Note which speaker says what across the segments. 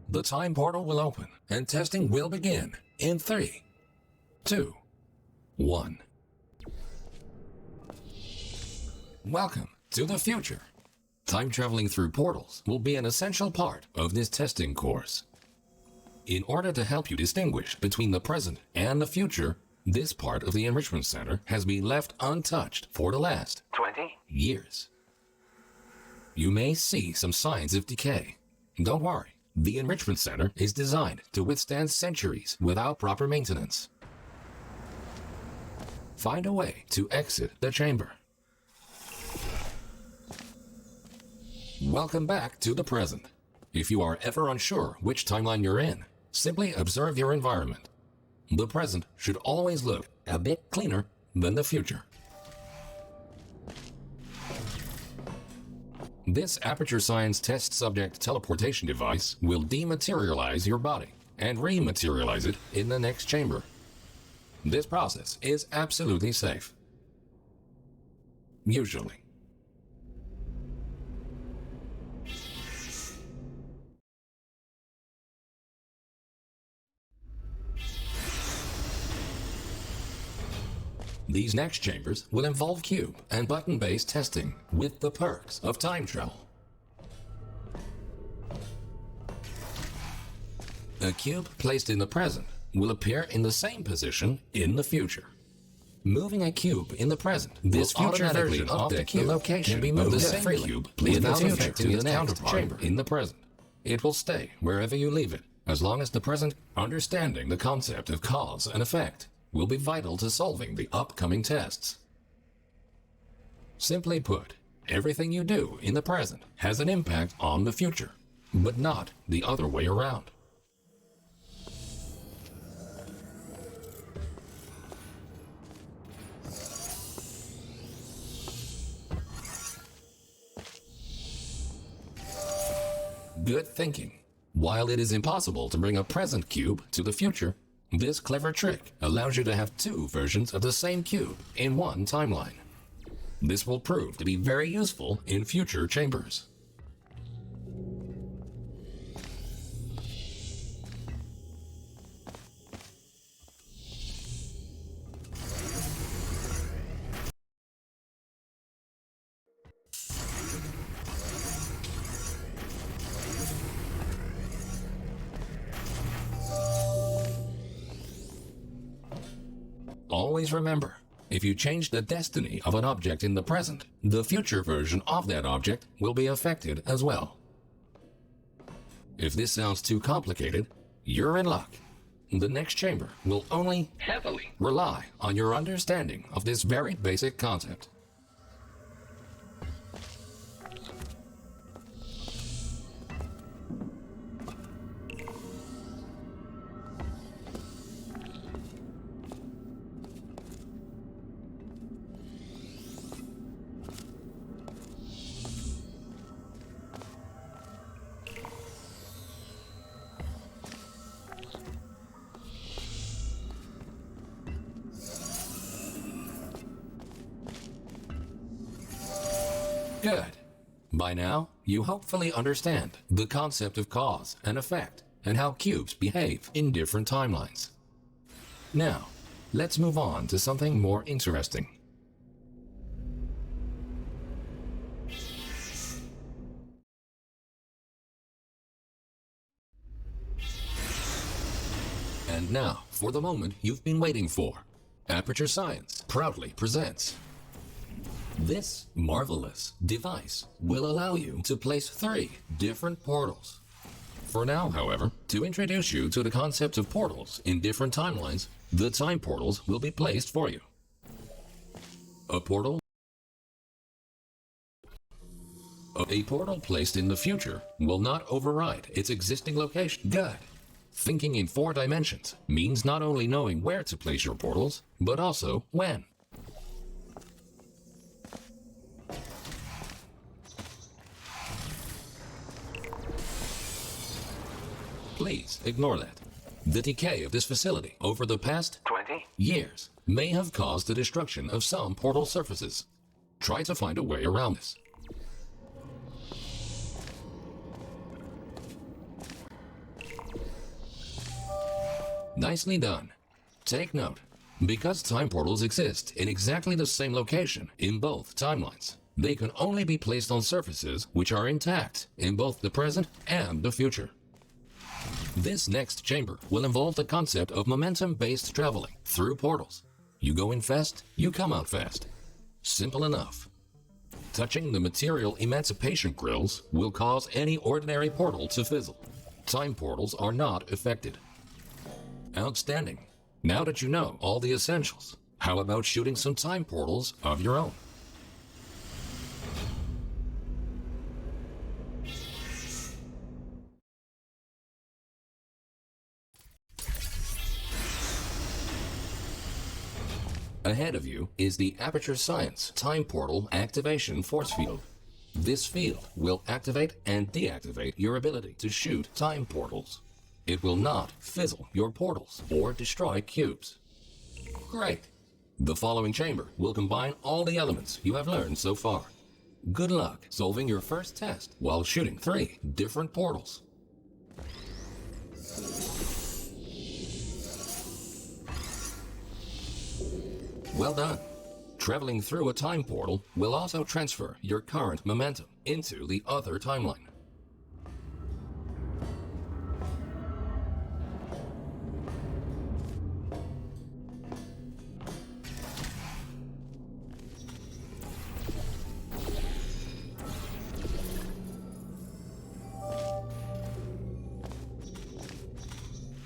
Speaker 1: the time portal will open and testing will begin in 3, 2, 1. Welcome to the future. Time traveling through portals will be an essential part of this testing course. In order to help you distinguish between the present and the future, this part of the Enrichment Center has been left untouched for the last 20 years. You may see some signs of decay. Don't worry, the Enrichment Center is designed to withstand centuries without proper maintenance. Find a way to exit the chamber. Welcome back to the present. If you are ever unsure which timeline you're in, simply observe your environment. The present should always look a bit cleaner than the future. This Aperture Science test subject teleportation device will dematerialize your body and rematerialize it in the next chamber. This process is absolutely safe. Usually. These next chambers will involve cube and button-based testing with the perks of time travel. A cube placed in the present will appear in the same position in the future. Moving a cube in the present, this future version of the cube location can be moved the same cube without affecting its counterpart in the present. It will stay wherever you leave it, as long as the present understanding the concept of cause and effect will be vital to solving the upcoming tests. Simply put, everything you do in the present has an impact on the future, but not the other way around. Good thinking. While it is impossible to bring a present cube to the future, this clever trick allows you to have two versions of the same cube in one timeline. This will prove to be very useful in future chambers. Always remember, if you change the destiny of an object in the present, the future version of that object will be affected as well. If this sounds too complicated, you're in luck. The next chamber will only heavily rely on your understanding of this very basic concept. Good. By now, you hopefully understand the concept of cause and effect and how cubes behave in different timelines. Now, let's move on to something more interesting. And now, for the moment you've been waiting for, Aperture Science proudly presents. This marvelous device will allow you to place 3 different portals. For now, however, to introduce you to the concept of portals in different timelines, the time portals will be placed for you. A portal placed in the future will not override its existing location. Good. Thinking in 4 dimensions means not only knowing where to place your portals, but also when. Please ignore that. The decay of this facility over the past 20 years may have caused the destruction of some portal surfaces. Try to find a way around this. Nicely done. Take note. Because time portals exist in exactly the same location in both timelines, they can only be placed on surfaces which are intact in both the present and the future. This next chamber will involve the concept of momentum-based traveling through portals. You go in fast, you come out fast. Simple enough. Touching the material emancipation grills will cause any ordinary portal to fizzle. Time portals are not affected. Outstanding. Now that you know all the essentials, how about shooting some time portals of your own? Ahead of you is the Aperture Science Time Portal Activation Force Field. This field will activate and deactivate your ability to shoot time portals. It will not fizzle your portals or destroy cubes. Great! The following chamber will combine all the elements you have learned so far. Good luck solving your first test while shooting 3 different portals. Well done. Traveling through a time portal will also transfer your current momentum into the other timeline.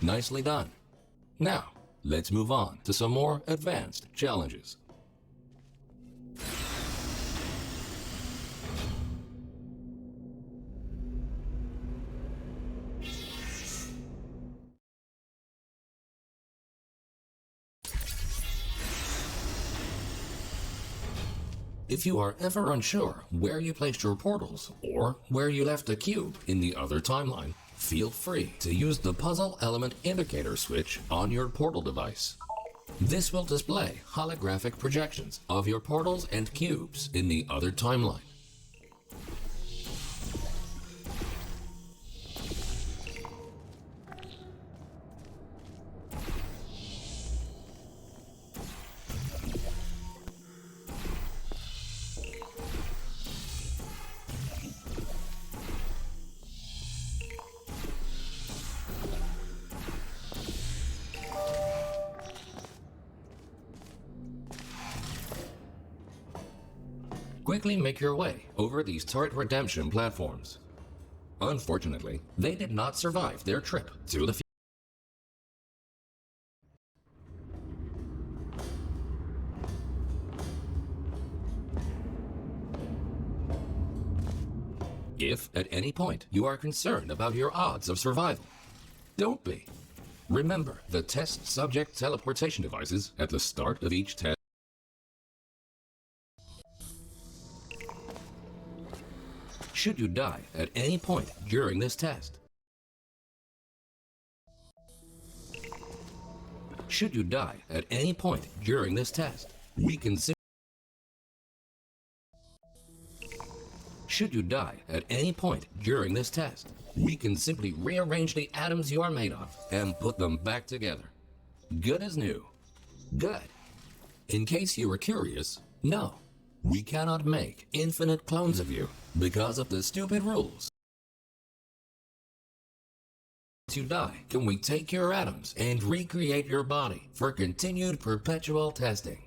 Speaker 1: Nicely done. Now, let's move on to some more advanced challenges. If you are ever unsure where you placed your portals or where you left a cube in the other timeline, feel free to use the puzzle element indicator switch on your portal device. This will display holographic projections of your portals and cubes in the other timeline. Quickly make your way over these turret redemption platforms. Unfortunately, they did not survive their trip to the future. If at any point you are concerned about your odds of survival, don't be. Remember the test subject teleportation devices at the start of each test. Should you die at any point during this test, we can simply rearrange the atoms you are made of and put them back together. Good as new. Good. In case you were curious, no, we cannot make infinite clones of you because of the stupid rules. Once you die, can we take your atoms and recreate your body for continued perpetual testing?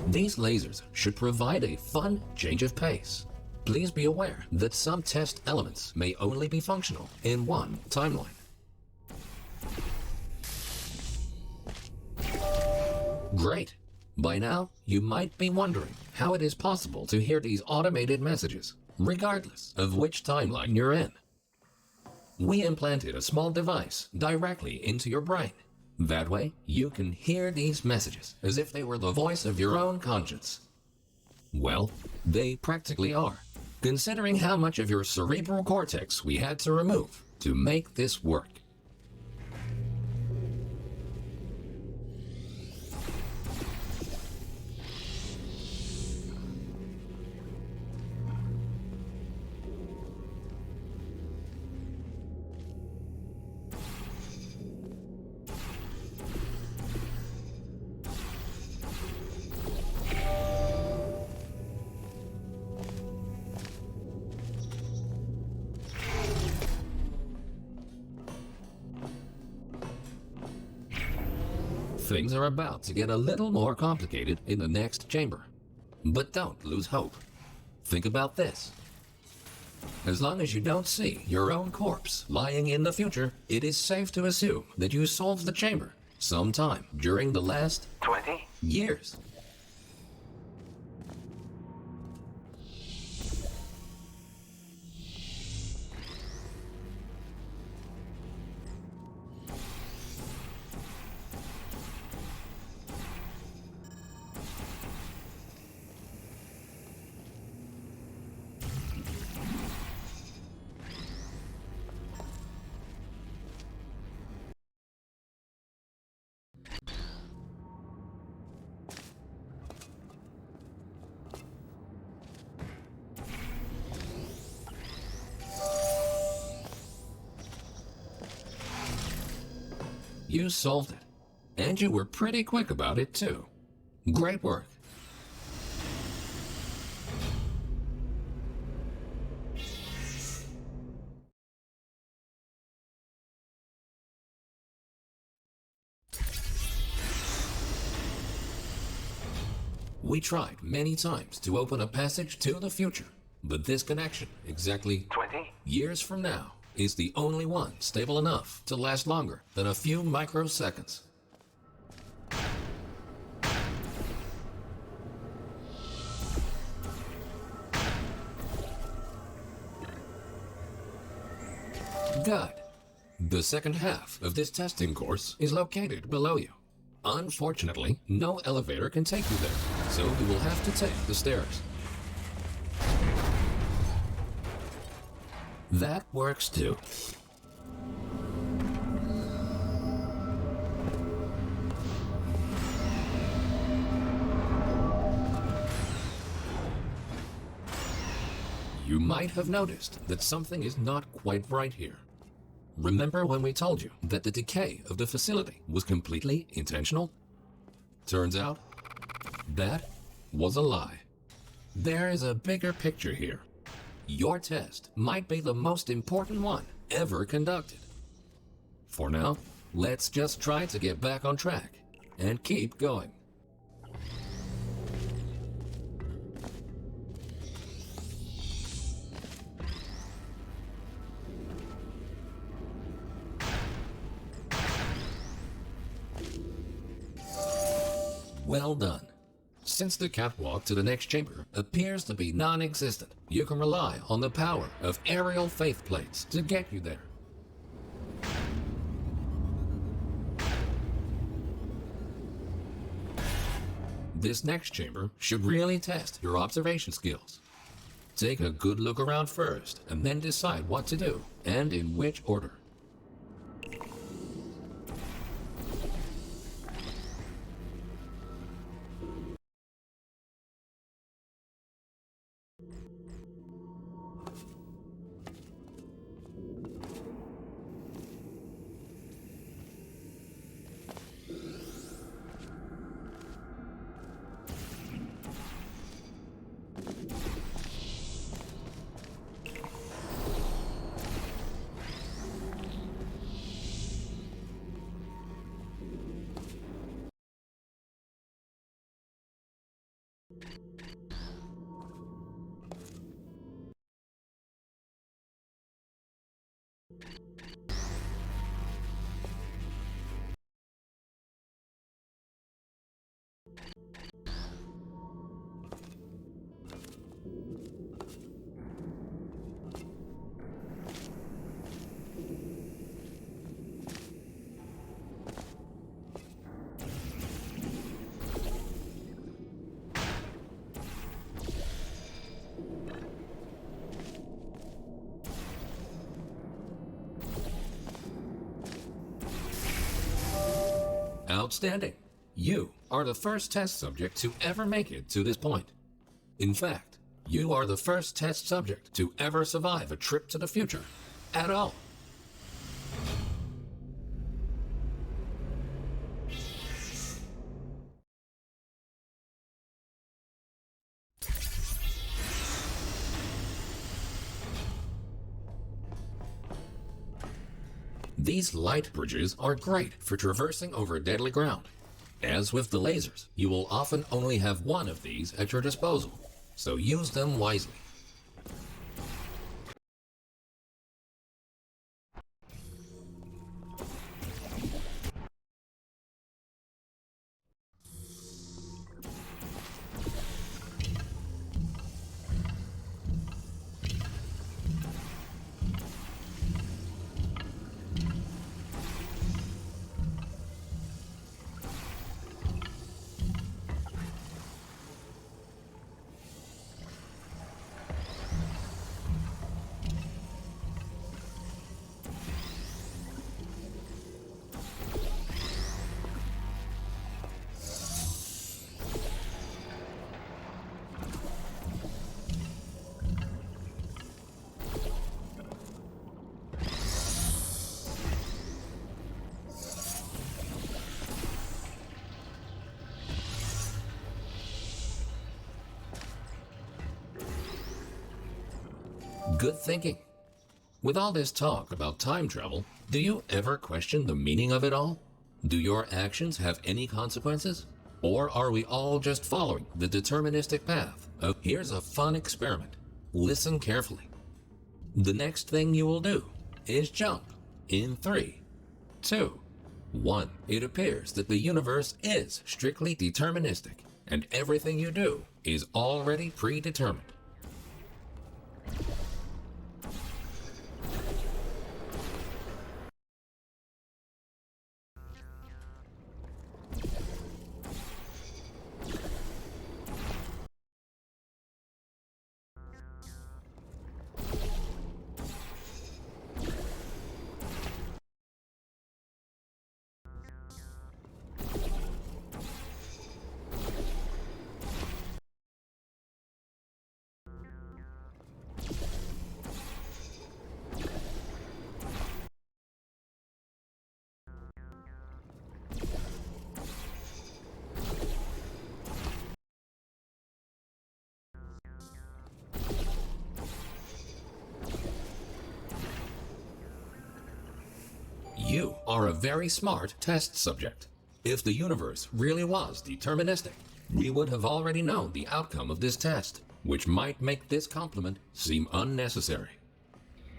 Speaker 1: These lasers should provide a fun change of pace. Please be aware that some test elements may only be functional in one timeline. Great! By now, you might be wondering how it is possible to hear these automated messages, regardless of which timeline you're in. We implanted a small device directly into your brain. That way, you can hear these messages as if they were the voice of your own conscience. Well, they practically are, considering how much of your cerebral cortex we had to remove to make this work. Things are about to get a little more complicated in the next chamber. But don't lose hope. Think about this. As long as you don't see your own corpse lying in the future, it is safe to assume that you solved the chamber sometime during the last 20 years. You solved it. And you were pretty quick about it, too. Great work. We tried many times to open a passage to the future, but this connection, exactly 20 years from now, is the only one stable enough to last longer than a few microseconds. Good. The second half of this testing course is located below you. Unfortunately, no elevator can take you there, so you will have to take the stairs. That works too. You might have noticed that something is not quite right here. Remember when we told you that the decay of the facility was completely intentional? Turns out, that was a lie. There is a bigger picture here. Your test might be the most important one ever conducted. For now, let's just try to get back on track and keep going. Well done. Since the catwalk to the next chamber appears to be non-existent, you can rely on the power of aerial faith plates to get you there. This next chamber should really test your observation skills. Take a good look around first, and then decide what to do, and in which order. Outstanding. You are the first test subject to ever make it to this point. In fact, you are the first test subject to ever survive a trip to the future at all. These light bridges are great for traversing over deadly ground. As with the lasers, you will often only have one of these at your disposal, so use them wisely. Good thinking. With all this talk about time travel, do you ever question the meaning of it all? Do your actions have any consequences? Or are we all just following the deterministic path of here's a fun experiment? Listen carefully. The next thing you will do is jump in 3, 2, 1. It appears that the universe is strictly deterministic, and everything you do is already predetermined. You are a very smart test subject. If the universe really was deterministic, we would have already known the outcome of this test, which might make this compliment seem unnecessary.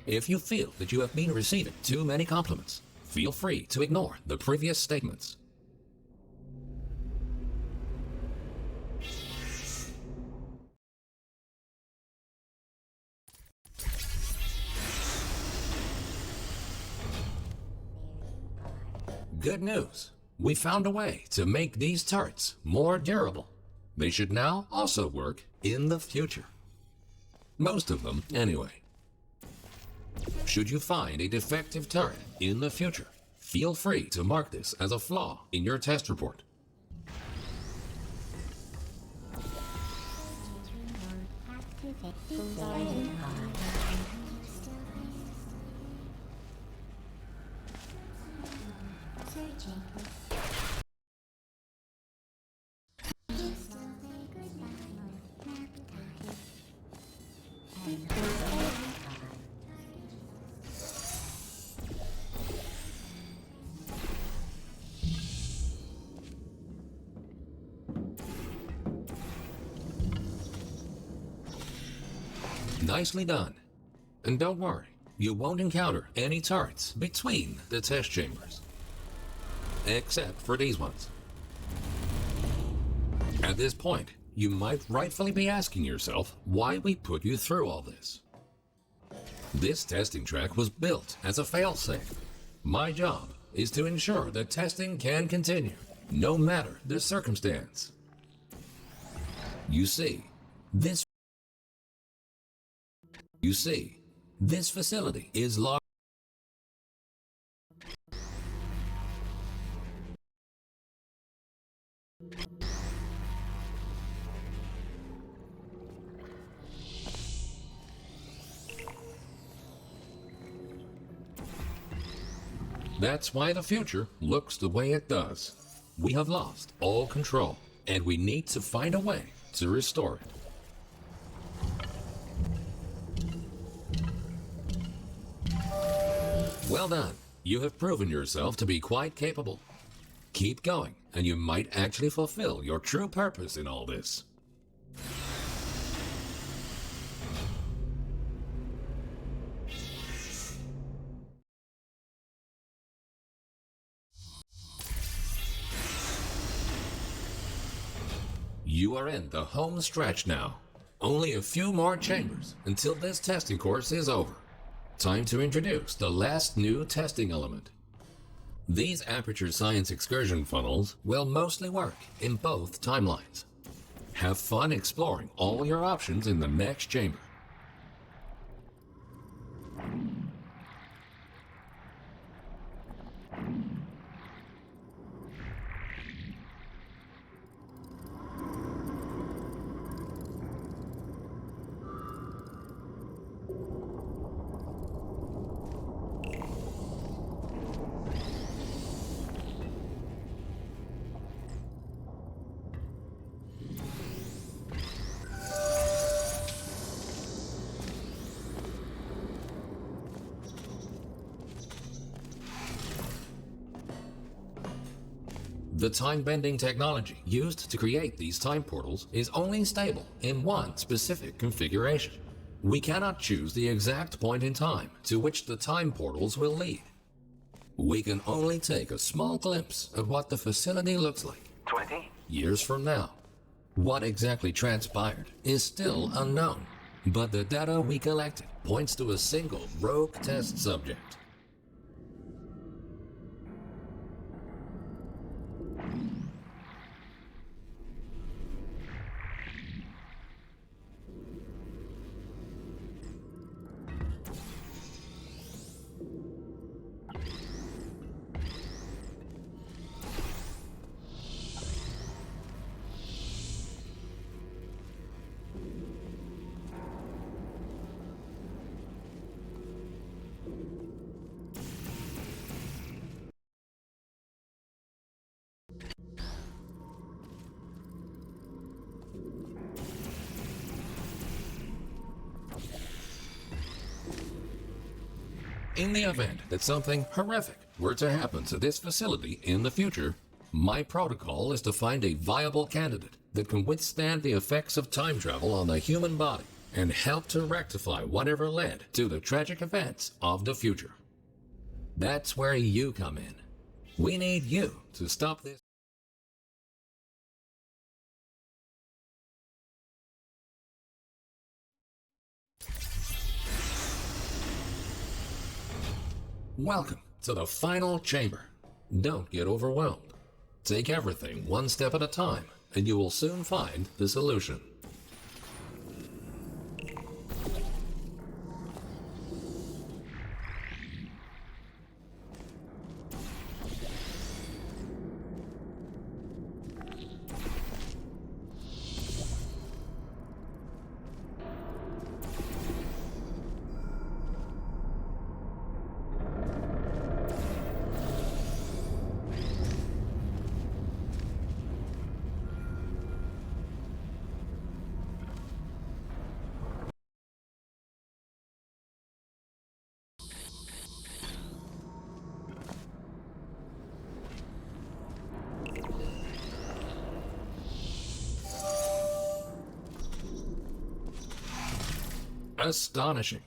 Speaker 1: If you feel that you have been receiving too many compliments, feel free to ignore the previous statements. Good news. We found a way to make these turrets more durable. They should now also work in the future. Most of them, anyway. Should you find a defective turret in the future, feel free to mark this as a flaw in your test report. Nicely done. And don't worry, you won't encounter any turrets between the test chambers. Except for these ones. At this point, you might rightfully be asking yourself why we put you through all this. This testing track was built as a failsafe. My job is to ensure that testing can continue, no matter the circumstance. You see, this facility is large. That's why the future looks the way it does. We have lost all control, and we need to find a way to restore it. Well done. You have proven yourself to be quite capable. Keep going and you might actually fulfill your true purpose in all this. You are in the home stretch now. Only a few more chambers until this testing course is over. Time to introduce the last new testing element. These Aperture Science excursion funnels will mostly work in both timelines. Have fun exploring all your options in the next chamber. The time-bending technology used to create these time portals is only stable in one specific configuration. We cannot choose the exact point in time to which the time portals will lead. We can only take a small glimpse of what the facility looks like
Speaker 2: 20
Speaker 1: years from now. What exactly transpired is still unknown, but the data we collected points to a single rogue test subject. In the event that something horrific were to happen to this facility in the future, my protocol is to find a viable candidate that can withstand the effects of time travel on the human body and help to rectify whatever led to the tragic events of the future. That's where you come in. We need you to stop this. Welcome to the final chamber. Don't get overwhelmed. Take everything one step at a time, and you will soon find the solution. Astonishing.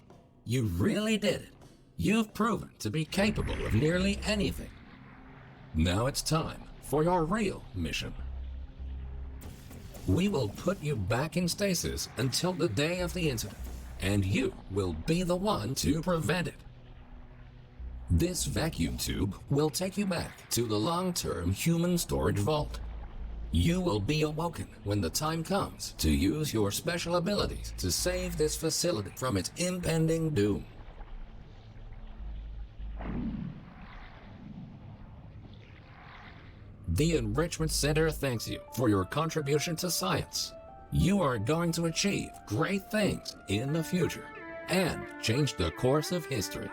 Speaker 1: You really did it. You've proven to be capable of nearly anything. Now it's time for your real mission. We will put you back in stasis until the day of the incident, and you will be the one to prevent it. This vacuum tube will take you back to the long-term human storage vault. You will be awoken when the time comes to use your special abilities to save this facility from its impending doom. The Enrichment Center thanks you for your contribution to science. You are going to achieve great things in the future and change the course of history.